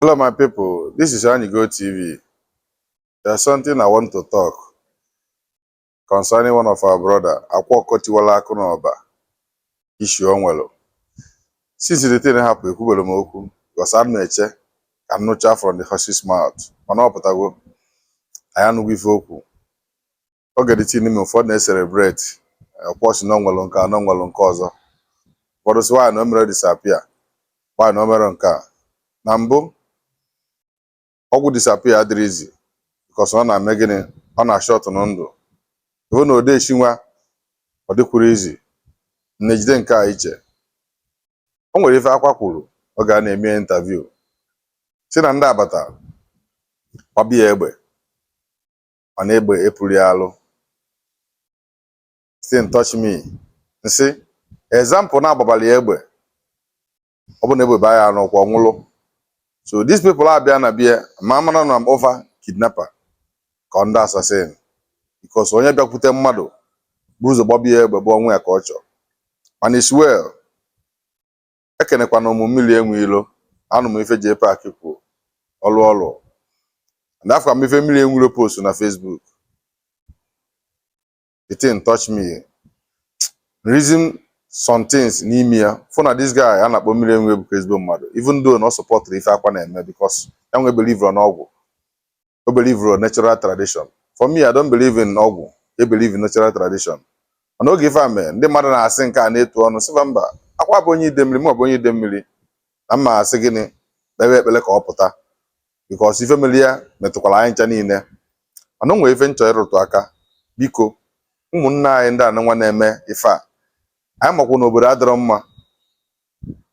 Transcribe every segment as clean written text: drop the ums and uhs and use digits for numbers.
Hello, my people. This is Go TV. There's something I want to talk concerning one of our brother, Akwa Okuku Tiwara Aki issue onwelo. Since the thing happened, ekwubere m okwu because I'm na-eche ka nnụcha from the horse's mouth. Mana ọ pụtago, anyị anụghị ife okwu. Oge dị tin ime ụfọdụ na-celebrate ọkwọsi na onwelo nke a na onwelo nke ọzọ. Ụfọdụ sị nwaanyị na o mere disappear, nwaanyị na o mere nke a. Na mbụ, ọgwụ disappear adịrịzi because ọ na-eme gịnị, ọ na-ashọtụ ndụ. Iwu na odeshi nwa ọ dịkwuru izi nnejide nke a iche. O nwere ife Akwa kwuru oge a na-eme interview si na ndị abata gbabie egbe mana egbe epuli alụ. Still touch me nsị example na-agbabali egbe ọ bụ na egbe baa ya n'ụkwụ nwụlụ. So these people abịa na bịa ma mara na over kidnapper ka ndị assassin because onye bịakwute mmadụ bụ ụzọ gbabie egbe bụ onwe ya ka ọ chọọ. And it's well. Ekenekwana ụmụ mmiri enwe ilo anụ m ife JP Aki kwuo ọlụ and afọ m ife mmiri enwiro post na Facebook. The thing touch me. Reason some things n'ime ya for na this guy a na-akpọ mmiri enwe bụ ezigbo mmadụ even though no support ife Akwa na-eme because enwe believe on ọgwụ. I believe in natural tradition. For me, I don't believe in ọgwụ. I believe in natural tradition. And oge ife ame ndị mmadụ na-asị nke a na-etu ọnụ sịba mba Akwa bụ onye ide mmiri ma ọ bụ onye ide mmiri na mma asị gịnị kpewe ekpele ka ọ pụta because ife mmiri ya metụkwara anyị ncha niile. Mana o nwere ife nchọ ịrụtụ aka biko ụmụnna anyị ndị anụnwa na-eme ife a anyị makwa na obodo adịrọ mma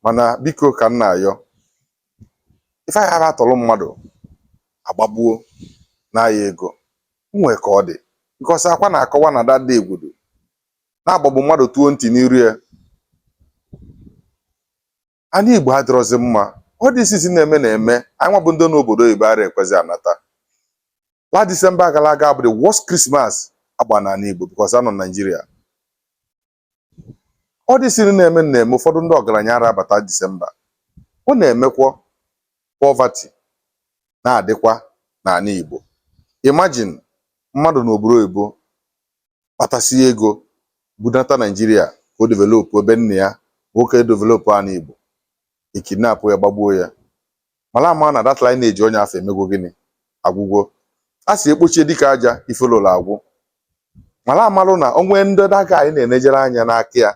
mana biko ka m na-ayọ ife anyị aba atọrọ mmadụ agbagbuo n'ahịa ego nwee ka ọ dị because Akwa na-akọwa na dada egwudo na-agbagbu mmadụ tuo ntị n'iru ya. Anyị Igbo adịrọzi mma ọ dị isi na-eme anyị nwa bụ ndị n'obodo oyibo ara ekwezi anata. La Disemba gara aga bụ the worst Christmas agba n'ala Igbo because anọ Nigeria. Ọ dị isi na-eme ụfọdụ ndị ọgaranya ara abata Disemba. Ọ na-emekwa poverty na-adịkwa n'ala Igbo. Imagine mmadụ n'obodo oyibo kpatasi ego budata Nigeria ka o develop ebe nne ya nwoke develop ala Igbo ekidnap ya gbagbuo ya. Mala ama na that lineage onye afọ emego gịnị agwụgwọ. A si ekpochie dịka aja ifelolo agwụ. Mala amalụ na onwe ndị daga anyị na-enejere anya n'aka ya.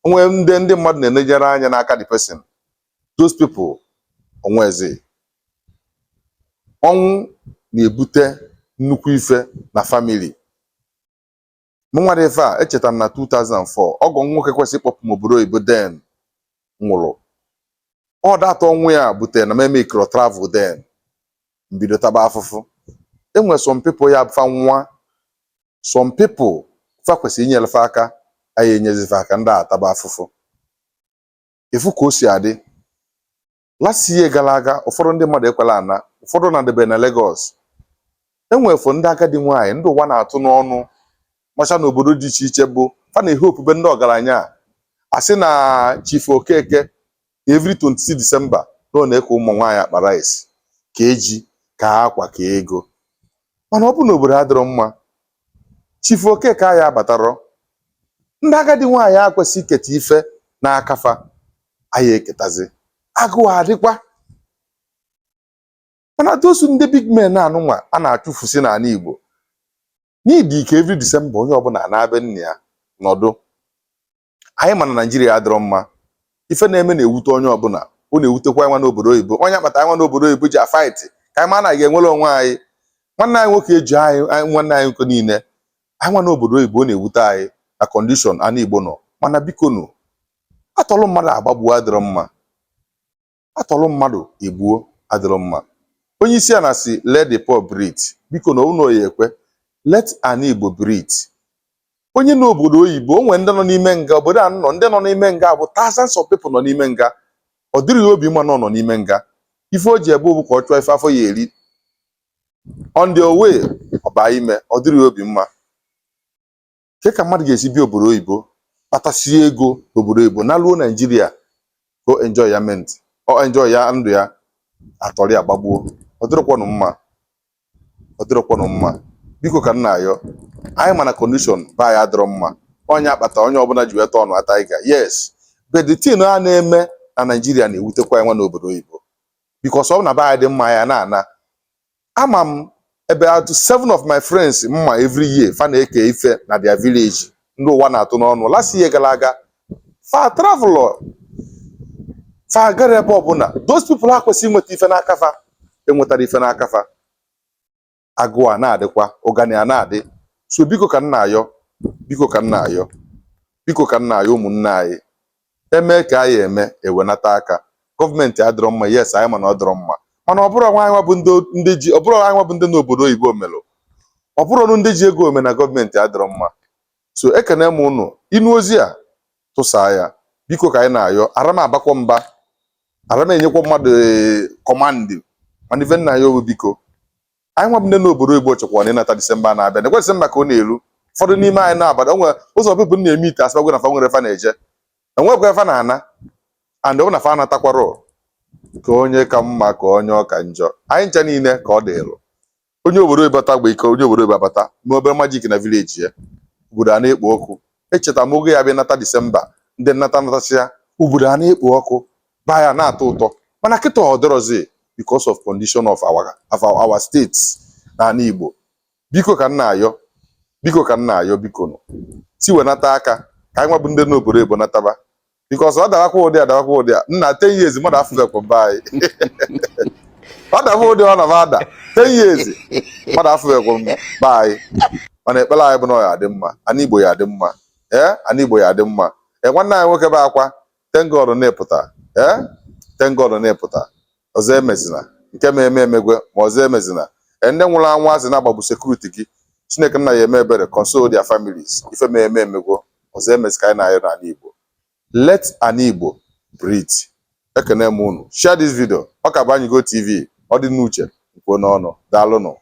Onwe ndị mmadụ na-enejere anya n'aka the person. Those people onwezi. Ọnwụ na-ebute nnukwu ife na family. Mụnwa ife a echetara na 2004 ọgọ nwoke kwesị ịkpọpụ m obodo oyibo den nwụrụ. Ọ data ọnwụ ya butere na meme ikro travel den mbido taba afụfụ. Enwe some people ya fa nwa some people fa kwesị inyelefe aka anyị enyezife aka ndị a taba afụfụ. Efu ka o si adị last year gara aga ụfọdụ ndị mmadụ ekwela ana ụfọdụ na-adebe na Lagos. Enwefọ ndị agadi nwaanyị ndị ụwa na-atụ n'ọnụ macha n'obodo dị iche iche bụ fa na-ehope be ndị ọgaranya asị na Chief Okeke every 26 December na ọ na-eke ụmụ nwaanyị akpa rice ka eji ka akwa ka ego. Mana ọ bụ na obodo adịrọ mma Chief Okeke anyị abatarọ ndị agadi nwaanyị akwesị iketa ife n'akafa anyị eketazi agụụ adịkwa. Mana dosu ndị big men na-anụnwa a na-achụfusi n'ala Igbo n'ịdị ike every December onye ọbụla na-abịa nne ya nọdụ. Anyị ma na Nigeria adịrọ mma ife na-eme na-ewute onye ọbụla ọ na-ewutekwa nwa n'obodo oyibo onye akpata nwa n'obodo oyibo ji fight ka anyị ma na ga-enwere onwe anyị. Nwanne anyị nwoke eji anyị nwanne anyị nwoke niile anyị nwa n'obodo oyibo ọ na-ewute anyị na condition ana Igbo nọ. Mana biko nụ atọlụ mmadụ agbagbuo adịrọ mma. Atọlụ mmadụ egbuo adịrọ mma. Onye isi a na-asị let the poor breathe. Biko na ụlọ ya ekwe let an Igbo breathe. Onye n'obodo oyibo onwe ndị nọ n'ime nga obodo a nọ ndị nọ n'ime nga bụ thousands of people nọ n'ime nga. Ọ dịrị obi mma nọ n'ime nga. Ife o ji ebe bụ ka ọ chọọ ife afọ ya eri on the way ọba ime ọ dịrị obi mma. Ka mmadụ ga-esi bi obodo oyibo kpatasie ego n'obodo oyibo na luo Nigeria go enjoy ya ment or enjoy ya ndụ ya atọrị agbagbuo. Ọ dịrịkwanụ mma, ọ dịrịkwanụ mma. Biko ka nna ayọ, anyị mana condition be anyị adịrọ mma. Onye akpata onye ọbụla ji weta ọnụ ata ịga, yes, but the thing a na-eme na Nigeria na-ewutekwa nwa n'obodo oyibo, because ọ bụ na be anyị dị mma ya na-ana. Ama m about 7 of my friends mma every year fa na-eke ife na their village ndị ụwa na-atụ n'ọnụ. Last year gara aga fa travel, fa gara ebe ọbụla. Those people ha kwesịrị inweta ife n'aka fa, enwetara ife n'aka fa. Agụụ a na-adịkwa, ụgani a na-adị. So biko ka nna ayọ, biko ka nna ayọ, biko ka nna ayọ ụmụnne anyị, eme ka anyị eme ewenata aka. Gọọmenti adịrọ mma, yes, anyị mana ọ dịrọ mma, mana ọ bụrụ anyị bụ ndị ji, ọ bụrụ anyị bụ ndị n'obodo oyibo melụ, ọ bụrụ ndị ji ego ome na gọọmenti adịrọ mma. So ekene m unu, ịnụ ozi a tụsaa ya, biko ka anyị na-ayọ, ara m agbakwa mba, ara m enyekwa mmadụ kọmandị, mana ife nna ya owu biko. Anyị nwa bụ ndị n'obodo oyibo chekwa na ịnata Disemba na-abịa, na Disemba ka ọ na-eru. Ụfọdụ n'ime anyị na-abada, onwe ụzọ ọbụbụ na-eme ite asịbagwo na fa nwere fa na-eje, enwekwa fa na-ana, and ọ na fa anatakwara ka onye ka mma ka onye ọka njọ. Anyị ncha niile ka ọ dịrụ. Onye obodo oyibo agba ike, onye obodo oyibo abata ma obere majik na vileji ya, obodo a na-ekpo ọkụ. Echeta m oge ya bịa nata Disemba, ndị natasịa, obodo a na-ekpo ọkụ, baa ya na-atọ ụtọ. Mana kịta ọ dịrọzi because of condition of our states na ala Igbo. Biko ka nna ayọ, biko ka nna ayọ, biko nụ si wenata aka ka anyị nwa bụ ndị n'obodo Igbo nataba, because ọ dawakwa ụdị adawakwa ụdị a. Nna 10 years mmadụ afụfekwa be anyị. Ọ dawa ụdị ọ na ada 10 years mmadụ afụfekwa be anyị. Mana ekpere anyị bụ na ọ ya adị mma, ana Igbo ya adị mma, ana Igbo ya adị mma. Nwanne anyị nwoke bụ Akwa, thank God na-epụta, thank God na-epụta. Ọzọ emezina nke ma eme emegwe, ma ọzọ emezina ndị nwụrụ anwụ azị na-agbagbu sekuriti gị. Chineke nna ya eme ebere, console their families. Ife ma eme emegwe, ọzọ emezi ka anyị na-ayọ n'ala Igbo. Let an Igbo breathe. Ekene m unu. Share this video. Ọ ka bụ Anyịgo TV, ọ dị n'uche, nkwo n'ọnụ. Daalụnụ.